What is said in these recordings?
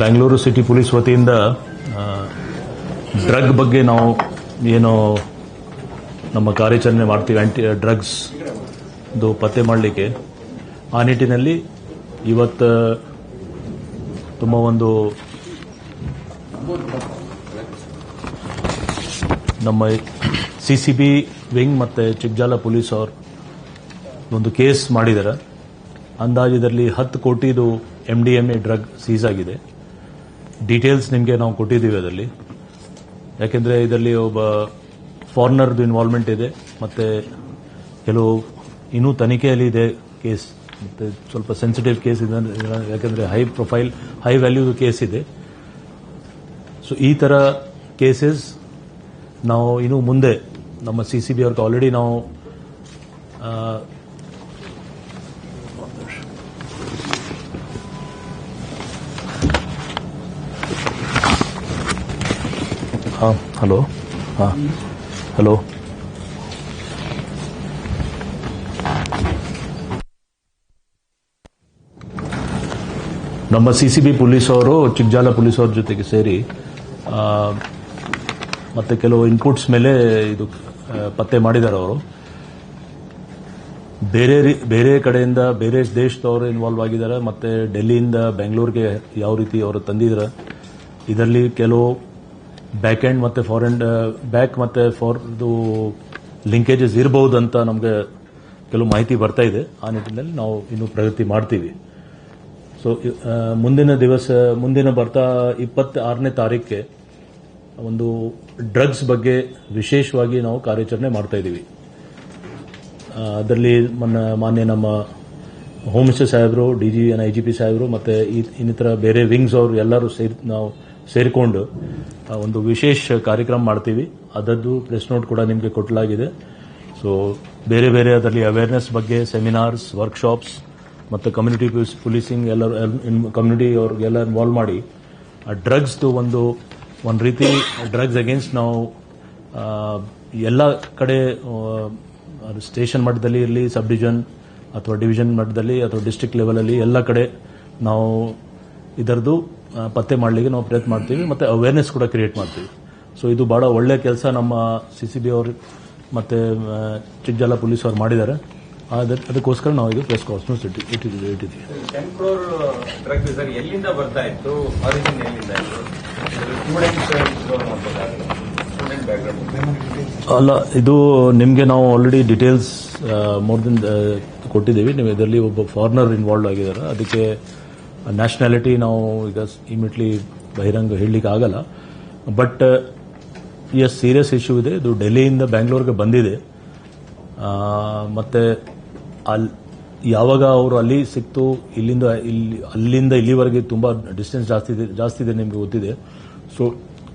Bengaluru city police ವತಿಯಿಂದ drug ಬಗ್ಗೆ ನಾವು ಏನು ನಮ್ಮ ಕಾರ್ಯಾಚರಣೆ ಮಾಡ್ತೀವಿ, ಆಂಟಿ ಡ್ರಗ್ಸ್ ಪತ್ತೆ ಮಾಡಲಿಕ್ಕೆ, ಆ ನಿಟ್ಟಿನಲ್ಲಿ ಇವತ್ತು ತುಂಬ ಒಂದು ನಮ್ಮ ಸಿಸಿಬಿ ವಿಂಗ್ ಮತ್ತು ಚಿಕ್ಕಜಾಲ ಪೊಲೀಸ್ ಅವರು ಒಂದು ಕೇಸ್ ಮಾಡಿದ್ದಾರೆ. ಅಂದಾಜು ಇದರಲ್ಲಿ 10 ಕೋಟಿದು MDMA ಡ್ರಗ್ ಸೀಸ್ ಆಗಿದೆ. ಡೀಟೇಲ್ಸ್ ನಿಮಗೆ ನಾವು ಕೊಟ್ಟಿದ್ದೀವಿ ಅದರಲ್ಲಿ. ಯಾಕೆಂದರೆ ಇದರಲ್ಲಿ ಒಬ್ಬ ಫಾರಿನರ್ದು ಇನ್ವಾಲ್ವ್ಮೆಂಟ್ ಇದೆ ಮತ್ತು ಕೆಲವು ಇನ್ನೂ ತನಿಖೆಯಲ್ಲಿ ಇದೆ ಕೇಸ್, ಮತ್ತು ಸ್ವಲ್ಪ ಸೆನ್ಸಿಟಿವ್ ಕೇಸ್ ಇದೆ. ಯಾಕೆಂದರೆ ಹೈ ಪ್ರೊಫೈಲ್ ಹೈ ವ್ಯಾಲ್ಯೂದು ಕೇಸ್ ಇದೆ. ಸೊ ಈ ಥರ ಕೇಸಸ್ ನಾವು ಇನ್ನು ಮುಂದೆ ನಮ್ಮ ಸಿಸಿಬಿ ಅವ್ರಿಗೆ ಆಲ್ರೆಡಿ ನಾವು ಹಲೋ ನಮ್ಮ ಸಿಸಿಬಿ ಪೊಲೀಸ್ ಅವರು ಚಿಕ್ಕಜಾಲ ಪೊಲೀಸ್ ಅವ್ರ ಜೊತೆಗೆ ಸೇರಿ ಮತ್ತೆ ಕೆಲವು ಇನ್ಪುಟ್ಸ್ ಮೇಲೆ ಇದು ಪತ್ತೆ ಮಾಡಿದ್ದಾರೆ. ಅವರು ಬೇರೆ ಕಡೆಯಿಂದ ಬೇರೆ ದೇಶದವರು ಇನ್ವಾಲ್ವ್ ಆಗಿದ್ದಾರೆ, ಮತ್ತೆ ಡೆಲ್ಲಿಯಿಂದ ಬೆಂಗಳೂರಿಗೆ ಯಾವ ರೀತಿ ಅವರು ತಂದಿದ್ದಾರೆ. ಇದರಲ್ಲಿ ಕೆಲವು ಬ್ಯಾಕ್ ಎಂಡ್ ಮತ್ತೆ ಫಾರೆನ್ ಬ್ಯಾಕ್ ಮತ್ತೆ ಫಾರ್ದು ಲಿಂಕೇಜಸ್ ಇರಬಹುದು ಅಂತ ನಮಗೆ ಕೆಲವು ಮಾಹಿತಿ ಬರ್ತಾ ಇದೆ. ಆ ನಿಟ್ಟಿನಲ್ಲಿ ನಾವು ಇನ್ನೂ ಪ್ರಗತಿ ಮಾಡ್ತೀವಿ. ಸೊ ಮುಂದಿನ ಬರ್ತಾ 26ನೇ ತಾರೀಕಿಗೆ ಒಂದು ಡ್ರಗ್ಸ್ ಬಗ್ಗೆ ವಿಶೇಷವಾಗಿ ನಾವು ಕಾರ್ಯಾಚರಣೆ ಮಾಡ್ತಾ ಇದ್ದೀವಿ. ಅದರಲ್ಲಿ ಮಾನ್ಯ ನಮ್ಮ ಹೋಮ್ ಮಿನಿಸ್ಟರ್ ಸಾಹೇಬರು, DG IGP ಸಾಹೇಬರು ಮತ್ತೆ ಇನ್ನಿತರ ಬೇರೆ ವಿಂಗ್ಸ್ ಅವರು ಎಲ್ಲರೂ ನಾವು ಸೇರಿಕೊಂಡು ಒಂದು ವಿಶೇಷ ಕಾರ್ಯಕ್ರಮ ಮಾಡ್ತೀವಿ. ಅದರದ್ದು ಪ್ರೆಸ್ ನೋಟ್ ಕೂಡ ನಿಮಗೆ ಕೊಡಲಾಗಿದೆ. ಸೊ ಬೇರೆ ಅದರಲ್ಲಿ ಅವೇರ್ನೆಸ್ ಬಗ್ಗೆ ಸೆಮಿನಾರ್ಸ್, ವರ್ಕ್ಶಾಪ್ಸ್ ಮತ್ತು ಕಮ್ಯುನಿಟಿ ಪೊಲೀಸಿಂಗ್ ಎಲ್ಲರೂ ಕಮ್ಯುನಿಟಿ ಅವ್ರಿಗೆಲ್ಲ ಇನ್ವಾಲ್ವ್ ಮಾಡಿ ಆ ಡ್ರಗ್ಸ್ದು ಒಂದು ರೀತಿ ಡ್ರಗ್ಸ್ ಅಗೇನ್ಸ್ಟ್ ನಾವು ಎಲ್ಲ ಕಡೆ ಸ್ಟೇಷನ್ ಮಟ್ಟದಲ್ಲಿ ಇರಲಿ, ಸಬ್ ಡಿವಿಷನ್ ಅಥವಾ ಡಿವಿಷನ್ ಮಟ್ಟದಲ್ಲಿ ಅಥವಾ ಡಿಸ್ಟ್ರಿಕ್ಟ್ ಲೆವೆಲಲ್ಲಿ ಎಲ್ಲ ಕಡೆ ನಾವು ಇದರದ್ದು ಪತ್ತೆ ಮಾಡಲಿಕ್ಕೆ ನಾವು ಪ್ರಯತ್ನ ಮಾಡ್ತೀವಿ ಮತ್ತು ಅವೇರ್ನೆಸ್ ಕೂಡ ಕ್ರಿಯೇಟ್ ಮಾಡ್ತೀವಿ. ಸೊ ಇದು ಬಹಳ ಒಳ್ಳೆಯ ಕೆಲಸ ನಮ್ಮ ಸಿಸಿಬಿ ಅವರು ಮತ್ತು ಚಿಕ್ಕಜಾಲ ಪೊಲೀಸ್ ಅವರು ಮಾಡಿದ್ದಾರೆ. ಅದಕ್ಕೋಸ್ಕರ ನಾವು ಇದು ಪ್ರೆಸ್ ಕಾನ್ಫರೆನ್ಸ್ ಇಟ್ಟಿದ್ದೀವಿ. 10 crore ಡ್ರಗ್ ಎಲ್ಲಿಂದ ಬರ್ತಾ ಇತ್ತು, ಆರಿಜಿನ್ ಎಲ್ಲಿಂದ ಇತ್ತು, ಅಲ್ಲ, ಇದು ನಿಮಗೆ ನಾವು ಆಲ್ರೆಡಿ ಡೀಟೇಲ್ಸ್ ಮೋರ್ ದೆನ್ ಕೊಟ್ಟಿದ್ದೀವಿ. ನೀವು ಇದರಲ್ಲಿ ಒಬ್ಬ ಫಾರಿನರ್ ಇನ್ವಾಲ್ವ್ ಆಗಿದ್ದಾರೆ. ಅದಕ್ಕೆ ನ್ಯಾಷನಾಲಿಟಿ ನಾವು ಈಗ ಇಮಿಡಿಯೇಟ್ಲಿ ಬಹಿರಂಗ ಹೇಳಲಿಕ್ಕೆ ಆಗಲ್ಲ. ಬಟ್ ಸೀರಿಯಸ್ ಇಶ್ಯೂ ಇದೆ. ಇದು ಡೆಲ್ಲಿಯಿಂದ ಬೆಂಗಳೂರಿಗೆ ಬಂದಿದೆ. ಮತ್ತೆ ಯಾವಾಗ ಅವರು ಅಲ್ಲಿ ಸಿಕ್ತು, ಅಲ್ಲಿಂದ ಇಲ್ಲಿವರೆಗೆ ತುಂಬಾ ಡಿಸ್ಟೆನ್ಸ್ ಜಾಸ್ತಿ ಇದೆ, ನಿಮಗೆ ಗೊತ್ತಿದೆ. ಸೊ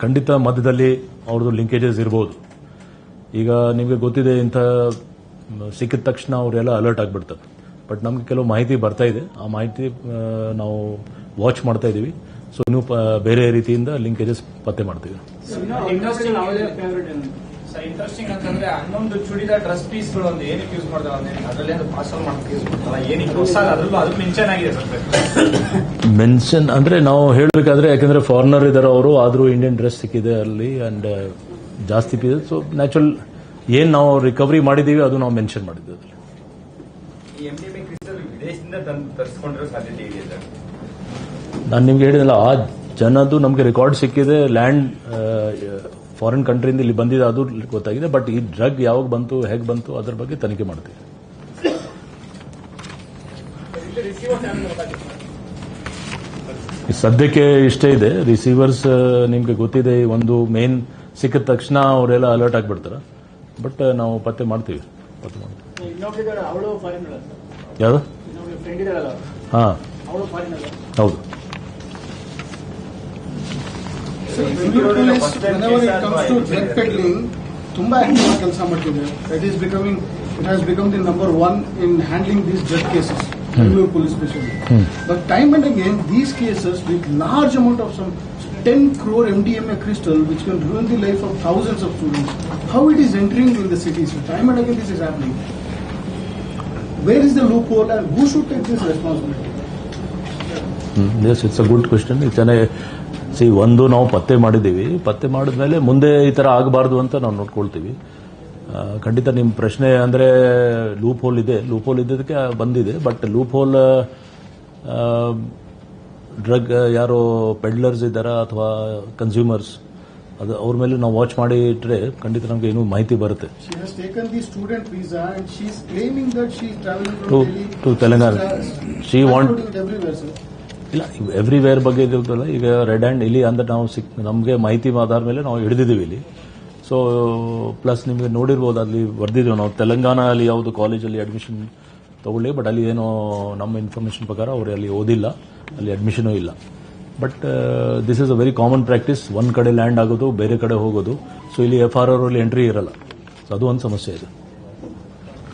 ಖಂಡಿತ ಮಧ್ಯದಲ್ಲಿ ಅವ್ರದ್ದು ಲಿಂಕೇಜಸ್ ಇರಬಹುದು. ಈಗ ನಿಮಗೆ ಗೊತ್ತಿದೆ, ಇಂಥ ಸಿಕ್ಕಿದ ತಕ್ಷಣ ಅವರೆಲ್ಲ ಅಲರ್ಟ್ ಆಗಿಬಿಡ್ತಾರೆ. ಬಟ್ ನಮಗೆ ಕೆಲವು ಮಾಹಿತಿ ಬರ್ತಾ ಇದೆ. ಆ ಮಾಹಿತಿ ನಾವು ವಾಚ್ ಮಾಡ್ತಾ ಇದ್ದೀವಿ. ಸೊ ಇನ್ನೂ ಬೇರೆ ರೀತಿಯಿಂದ ಲಿಂಕೇಜಸ್ ಪತ್ತೆ ಮಾಡ್ತೀವಿ. ಇಂಟ್ರೆಸ್ಟಿಂಗ್ ಅಂತಂದ್ರೆ ಹನ್ನೊಂದು ಚೂಡಿದಾರ್ ಡ್ರೆಸ್ ಪೀಸ್ಗಳು ಒಂದು ಏನಕ್ಕೆ ಯೂಸ್ ಮಾಡ್ತಾರೆ, ಅದರಲ್ಲಿ ಅದು ಪಾರ್ಸಲ್ ಮಾಡ್ತಾರೆ, ಯೂಸ್ ಮಾಡ್ತಾರ, ಏನಕ್ಕೆ ಹೊಸ ಅದು ಮೆನ್ಷನ್ ಆಗಿದೆ ಸರ್. ಮೆನ್ಷನ್ ಅಂದ್ರೆ ನಾವು ಹೇಳಬೇಕಾದ್ರೆ, ಯಾಕಂದ್ರೆ ಫಾರಿನರ್ ಇದಾರೆ ಅವರು, ಆದ್ರೂ ಇಂಡಿಯನ್ ಡ್ರೆಸ್ ಸಿಕ್ಕಿದೆ ಅಲ್ಲಿ ಅಂಡ್ ಜಾಸ್ತಿ ಪೀಸ್. ಸೊ ನ್ಯಾಚುರಲ್ ಏನ್ ನಾವು ರಿಕವರಿ ಮಾಡಿದೀವಿ ಅದು ನಾವು ಮೆನ್ಷನ್ ಮಾಡಿದ್ವಿ. ಅದರಲ್ಲಿ MDMA ಕ್ರಿಸ್ಟಲ್ ವಿದೇಶದಿಂದ ತರಿಸಿಕೊಂಡಿರೋ ಸಾಧ್ಯತೆ ಇದೆ ಸರ್. ನಾನು ನಿಮ್ಗೆ ಹೇಳಿದಲ್ಲ, ಆ ಜನದ್ದು ನಮಗೆ ರೆಕಾರ್ಡ್ ಸಿಕ್ಕಿದೆ. ಲ್ಯಾಂಡ್ ಫಾರಿನ್ ಕಂಟ್ರಿಯಿಂದ ಇಲ್ಲಿ ಬಂದಿದೆ, ಅದು ಗೊತ್ತಾಗಿದೆ. ಬಟ್ ಈ ಡ್ರಗ್ ಯಾವಾಗ ಬಂತು, ಹೇಗೆ ಬಂತು, ಅದರ ಬಗ್ಗೆ ತನಿಖೆ ಮಾಡ್ತೀವಿ. ಸದ್ಯಕ್ಕೆ ಇಷ್ಟೇ ಇದೆ. ರಿಸೀವರ್ಸ್ ನಿಮ್ಗೆ ಗೊತ್ತಿದೆ, ಒಂದು ಮೇನ್ ಸಿಕ್ಕಿದ ತಕ್ಷಣ ಅವರೆಲ್ಲ ಅಲರ್ಟ್ ಆಗಿಬಿಡ್ತಾರೆ. ಬಟ್ ನಾವು ಪತ್ತೆ ಮಾಡ್ತೀವಿ. ಯಾವುದು? ಹಾ, ಹೌದು. Whenever it comes to drug peddling, ತುಂಬಾ ಆಕ್ಟಿವ್ ಕೆಲಸ ಮಾಡ್ತಿದೆ. It has become the number 1 in handling these drug cases. Bangalore police especially. But time and again, these cases with large amount of some 10 crore MDMA crystal, which can ruin the life of thousands of students. How it is entering in the cities? Time and again, this is happening. Where is the loophole, and who should take this responsibility? Yes it's a good question. ಚೆನ್ನಾಗಿ ಒಂದು ನಾವು ಪತ್ತೆ ಮಾಡಿದ್ದೀವಿ. ಪತ್ತೆ ಮಾಡಿದ್ಮೇಲೆ ಮುಂದೆ ಈ ಥರ ಆಗಬಾರ್ದು ಅಂತ ನಾವು ನೋಡ್ಕೊಳ್ತೀವಿ. ಖಂಡಿತ ನಿಮ್ಮ ಪ್ರಶ್ನೆ ಅಂದರೆ ಲೂಪ್ ಹೋಲ್ ಇದೆ, ಲೂಪ್ ಹೋಲ್ ಇದ್ದದಕ್ಕೆ ಬಂದಿದೆ. ಬಟ್ ಲೂಪ್ ಹೋಲ್ ಡ್ರಗ್ ಯಾರೋ ಪೆಡ್ಲರ್ಸ್ ಇದ್ದಾರಾ ಅಥವಾ ಕನ್ಸ್ಯೂಮರ್ಸ್, ಅದು ಅವ್ರ ಮೇಲೆ ನಾವು ವಾಚ್ ಮಾಡಿ ಇಟ್ಟರೆ ಖಂಡಿತ ನಮಗೆ ಇನ್ನೂ ಮಾಹಿತಿ ಬರುತ್ತೆ. She has taken the student visa and she is claiming that she is traveling from Delhi to Telangana. She want everywhere, sir. ಇಲ್ಲ, ಎವ್ರಿವೇರ್ ಬಗ್ಗೆ ಇದಿರ್ತಲ್ಲ. ಈಗ ರೆಡ್ ಹ್ಯಾಂಡ್ ಇಲ್ಲಿ ಅಂದ್ರೆ ನಾವು ನಮಗೆ ಮಾಹಿತಿ ಆಧಾರ ಮೇಲೆ ನಾವು ಹಿಡಿದಿದ್ದೀವಿ ಇಲ್ಲಿ. ಸೊ ಪ್ಲಸ್ ನಿಮಗೆ ನೋಡಿರ್ಬೋದು, ಅಲ್ಲಿ ಬರ್ದಿದ್ದೀವಿ ನಾವು ತೆಲಂಗಾಣ ಅಲ್ಲಿ ಯಾವುದು ಕಾಲೇಜಲ್ಲಿ ಅಡ್ಮಿಷನ್ ತಗೊಳ್ಳಿ, ಬಟ್ ಅಲ್ಲಿ ಏನೋ ನಮ್ಮ ಇನ್ಫಾರ್ಮೇಶನ್ ಪ್ರಕಾರ ಅವರು ಅಲ್ಲಿ ಓದಿಲ್ಲ, ಅಲ್ಲಿ ಅಡ್ಮಿಷನೂ ಇಲ್ಲ. But this is a very common practice. ಒಂದು ಕಡೆ ಲ್ಯಾಂಡ್ ಆಗೋದು, ಬೇರೆ ಕಡೆ ಹೋಗೋದು. ಸೊ ಇಲ್ಲಿ FRR ಅಲ್ಲಿ ಎಂಟ್ರಿ ಇರಲ್ಲ. ಸೊ ಅದು ಒಂದು ಸಮಸ್ಯೆ ಇದೆ.